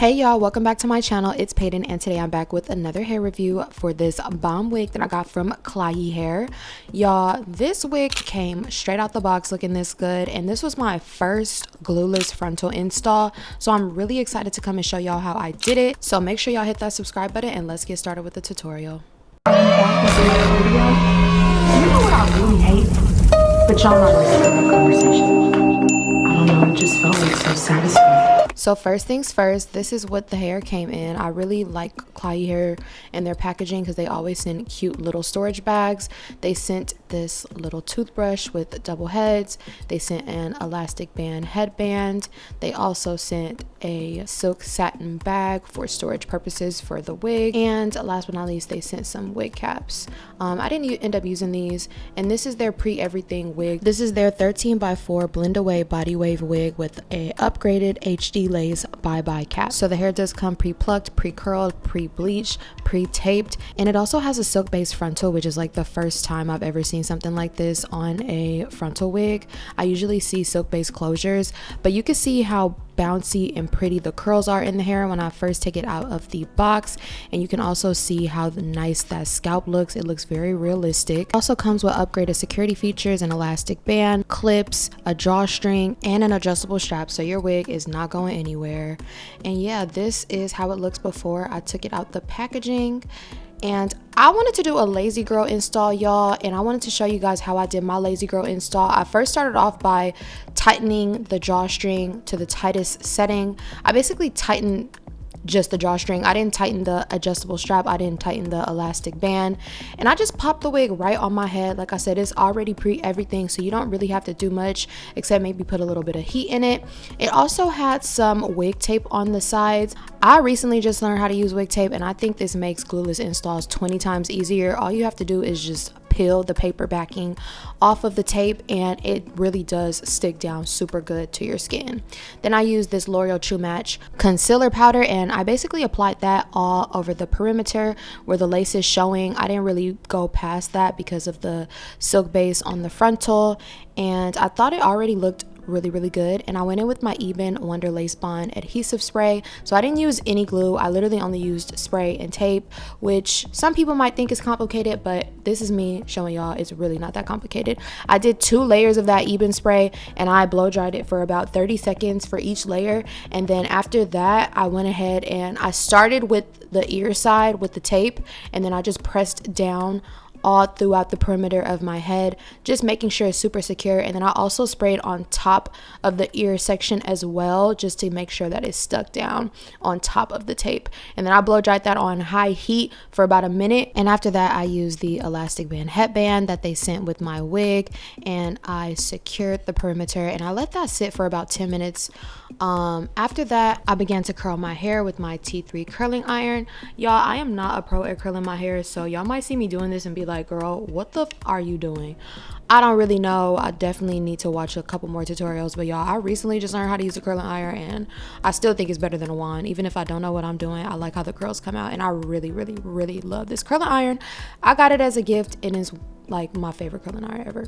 Hey y'all, welcome back to my channel. It's Payton and today I'm back with another hair review for this bomb wig that I got from Klaiyi hair. Y'all, this wig came straight out the box looking this good, and this was my first glueless frontal install, so I'm really excited to come and show y'all how I did it. So make sure y'all hit that subscribe button and let's get started with the tutorial. You know what I really hate? But y'all not listening to that conversation. I don't know, it just felt like so satisfying. So first things first, this is what the hair came in. I really like Klaiyi hair and their packaging because they always send cute little storage bags. They sent this little toothbrush with double heads. They sent an elastic band headband. They also sent a silk satin bag for storage purposes for the wig. And last but not least, they sent some wig caps. I didn't end up using these. And this is their Pre Everything Wig. This is their 13x4 blend away body wave wig with a upgraded HD lace bye-bye cap. So the hair does come pre-plucked, pre-curled, pre-bleached, pre-taped, and it also has a silk based frontal, which is like the first time I've ever seen something like this on a frontal wig. I usually see silk based closures, but you can see how bouncy and pretty the curls are in the hair when I first take it out of the box, and you can also see how nice that scalp looks. It looks very realistic. It also comes with upgraded security features, an elastic band, clips, a drawstring, and an adjustable strap, so your wig is not going anywhere. And yeah, this is how it looks before I took it out the packaging. And I wanted to do a lazy girl install, y'all, and I wanted to show you guys how I did my lazy girl install. I first started off by tightening the drawstring to the tightest setting. I basically tightened just the drawstring. I didn't tighten the adjustable strap. I didn't tighten the elastic band, and I just popped the wig right on my head. Like I said, it's already pre everything, so you don't really have to do much except maybe put a little bit of heat in it. It also had some wig tape on the sides. I recently just learned how to use wig tape, and I think this makes glueless installs 20 times easier. All you have to do is just peel the paper backing off of the tape, and it really does stick down super good to your skin. Then I used this L'Oreal True Match concealer powder, and I basically applied that all over the perimeter where the lace is showing. I didn't really go past that because of the silk base on the frontal, and I thought it already looked really good. And I went in with my Eben Wonder Lace Bond adhesive spray, so I didn't use any glue. I literally only used spray and tape, which some people might think is complicated, but this is me showing y'all it's really not that complicated. I did 2 layers of that Eben spray, and I blow dried it for about 30 seconds for each layer. And then after that, I went ahead and I started with the ear side with the tape, and then I just pressed down all throughout the perimeter of my head, just making sure it's super secure. And then I also sprayed on top of the ear section as well, just to make sure that it's stuck down on top of the tape. And then I blow dried that on high heat for about a minute, and after that I used the elastic band headband that they sent with my wig, and I secured the perimeter, and I let that sit for about 10 minutes. After that, I began to curl my hair with my T3 curling iron. Y'all, I am not a pro at curling my hair, so y'all might see me doing this and be like, girl, what the are you doing? I don't really know. I definitely need to watch a couple more tutorials, but y'all, I recently just learned how to use a curling iron, and I still think it's better than a wand. Even if I don't know what I'm doing, I like how the curls come out, and I really love this curling iron. I got it as a gift, and it's like my favorite curling iron ever.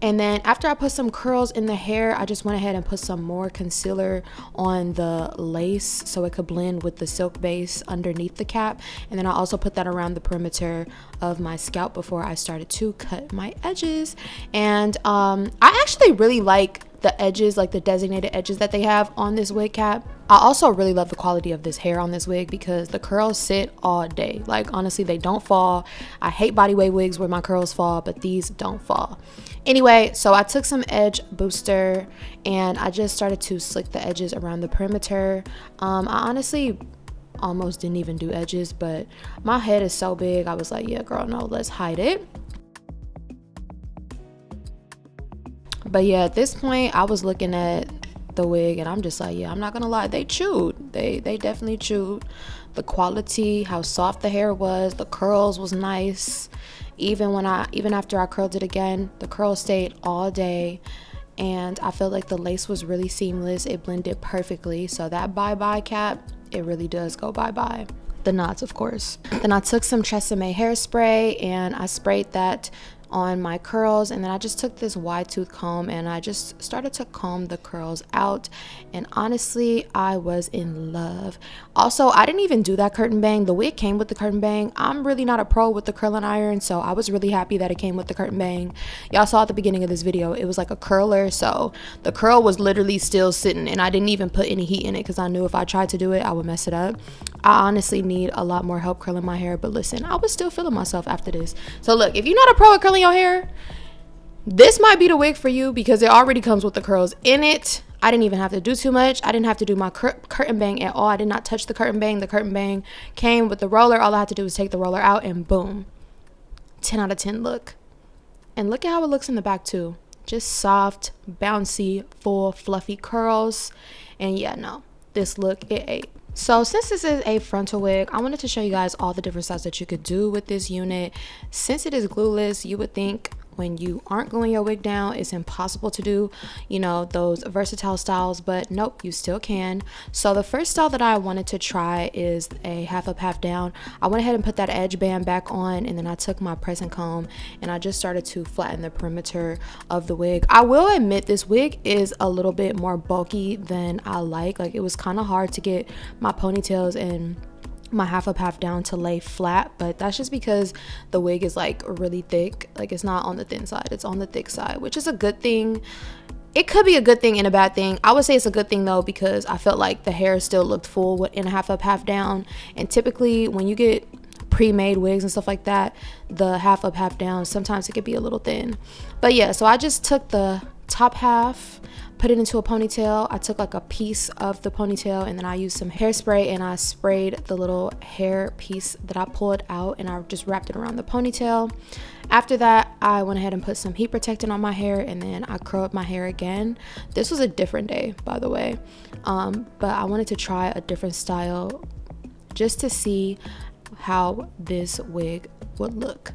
And then after I put some curls in the hair, I just went ahead and put some more concealer on the lace so it could blend with the silk base underneath the cap. And then I also put that around the perimeter of my scalp before I started to cut my edges. And I actually really like the edges, like the designated edges that they have on this wig cap. I also really love the quality of this hair on this wig because the curls sit all day. Like, honestly, they don't fall. I hate body wave wigs where my curls fall, but these don't fall. Anyway, so I took some edge booster and I just started to slick the edges around the perimeter. I honestly almost didn't even do edges, but my head is so big, I was like, yeah, girl, no, let's hide it. But yeah, at this point, I was looking at the wig and I'm just like, yeah, I'm not gonna lie, they chewed. They definitely chewed. The quality, how soft the hair was, the curls was nice. Even after I curled it again, the curls stayed all day, and I felt like the lace was really seamless. It blended perfectly. So that bye-bye cap, it really does go bye-bye. The knots, of course. Then I took some Tresemme hairspray and I sprayed that on my curls, and then I just took this wide tooth comb and I just started to comb the curls out, and honestly I was in love. Also, I didn't even do that curtain bang. The wig came with the curtain bang. I'm really not a pro with the curling iron, so I was really happy that it came with the curtain bang. Y'all saw at the beginning of this video, it was like a curler, so the curl was literally still sitting, and I didn't even put any heat in it because I knew if I tried to do it I would mess it up. I honestly need a lot more help curling my hair, but listen, I was still feeling myself after this. So look, if you're not a pro at curling your hair, this might be the wig for you because it already comes with the curls in it. I didn't even have to do too much. I didn't have to do my curtain bang at all. I did not touch the curtain bang. The curtain bang came with the roller. All I had to do was take the roller out and boom, 10 out of 10 look. And look at how it looks in the back too. Just soft, bouncy, full, fluffy curls. And yeah, no, this look, it ate. So since this is a frontal wig, I wanted to show you guys all the different styles that you could do with this unit. Since it is glueless, you would think when you aren't gluing your wig down, it's impossible to do, you know, those versatile styles, but nope, you still can. So the first style that I wanted to try is a half up, half down. I went ahead and put that edge band back on, and then I took my pressing comb and I just started to flatten the perimeter of the wig. I will admit this wig is a little bit more bulky than I like. Like, it was kind of hard to get my ponytails and my half up, half down to lay flat, but that's just because the wig is like really thick. Like, it's not on the thin side, it's on the thick side, which is a good thing. It could be a good thing and a bad thing. I would say it's a good thing though, because I felt like the hair still looked full in a half up, half down. And typically when you get pre-made wigs and stuff like that, the half up, half down, sometimes it could be a little thin. But yeah, so I just took the top half, put it into a ponytail. I took like a piece of the ponytail, and then I used some hairspray and I sprayed the little hair piece that I pulled out, and I just wrapped it around the ponytail. After that, I went ahead and put some heat protectant on my hair, and then I curled my hair again. This was a different day, by the way, but I wanted to try a different style just to see how this wig would look.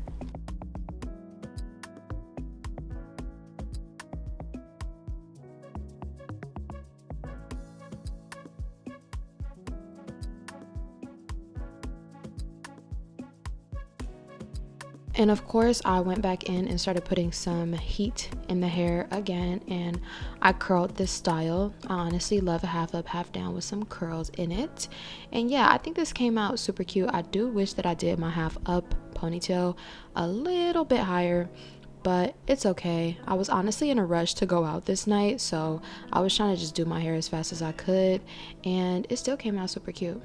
And of course, I went back in and started putting some heat in the hair again, and I curled this style. I honestly love a half up, half down with some curls in it. And yeah, I think this came out super cute. I do wish that I did my half up ponytail a little bit higher, but it's okay. I was honestly in a rush to go out this night, so I was trying to just do my hair as fast as I could, and it still came out super cute.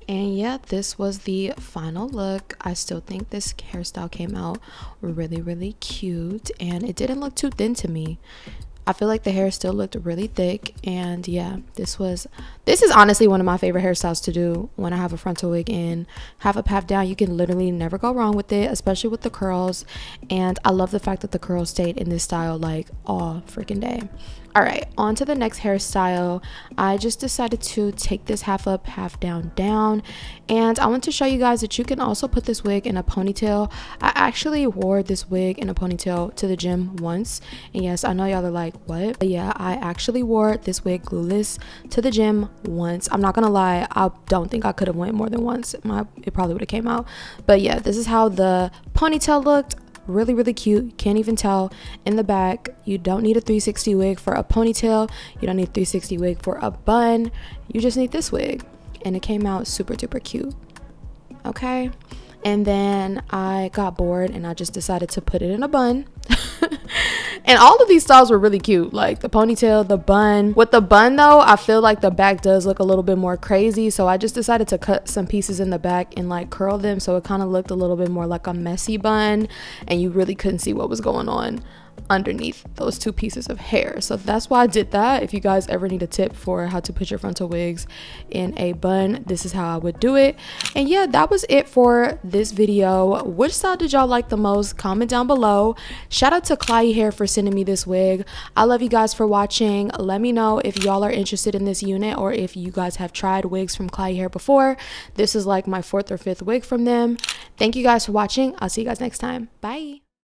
And yeah, this was the final look. I still think this hairstyle came out really cute, and it didn't look too thin to me. I feel like the hair still looked really thick, and yeah, this is honestly one of my favorite hairstyles to do when I have a frontal wig in. Half up, half down, you can literally never go wrong with it, especially with the curls. And I love the fact that the curls stayed in this style like all freaking day. All right, on to the next hairstyle. I just decided to take this half up, half down, and I want to show you guys that you can also put this wig in a ponytail. I actually wore this wig in a ponytail to the gym once, and yes, I know y'all are like, what? But yeah, I actually wore this wig glueless to the gym once. I'm not gonna lie, I don't think I could have went more than once. It probably would have came out. But yeah, this is how the ponytail looked. Really cute. Can't even tell in the back. You don't need a 360 wig for a ponytail. You don't need a 360 wig for a bun. You just need this wig, and it came out super duper cute. Okay, and then I got bored and I just decided to put it in a bun. And all of these styles were really cute, like the ponytail, the bun. With the bun though, I feel like the back does look a little bit more crazy, so I just decided to cut some pieces in the back and like curl them, so it kind of looked a little bit more like a messy bun and you really couldn't see what was going on. underneath those two pieces of hair. So that's why I did that. If you guys ever need a tip for how to put your frontal wigs in a bun, this is how I would do it. And yeah, that was it for this video. Which style did y'all like the most? Comment down below. Shout out to Klaiyi hair for sending me this wig. I love you guys for watching. Let me know if y'all are interested in this unit, or if you guys have tried wigs from Klaiyi hair before. This is like my 4th or 5th wig from them. Thank you guys for watching. I'll see you guys next time. Bye.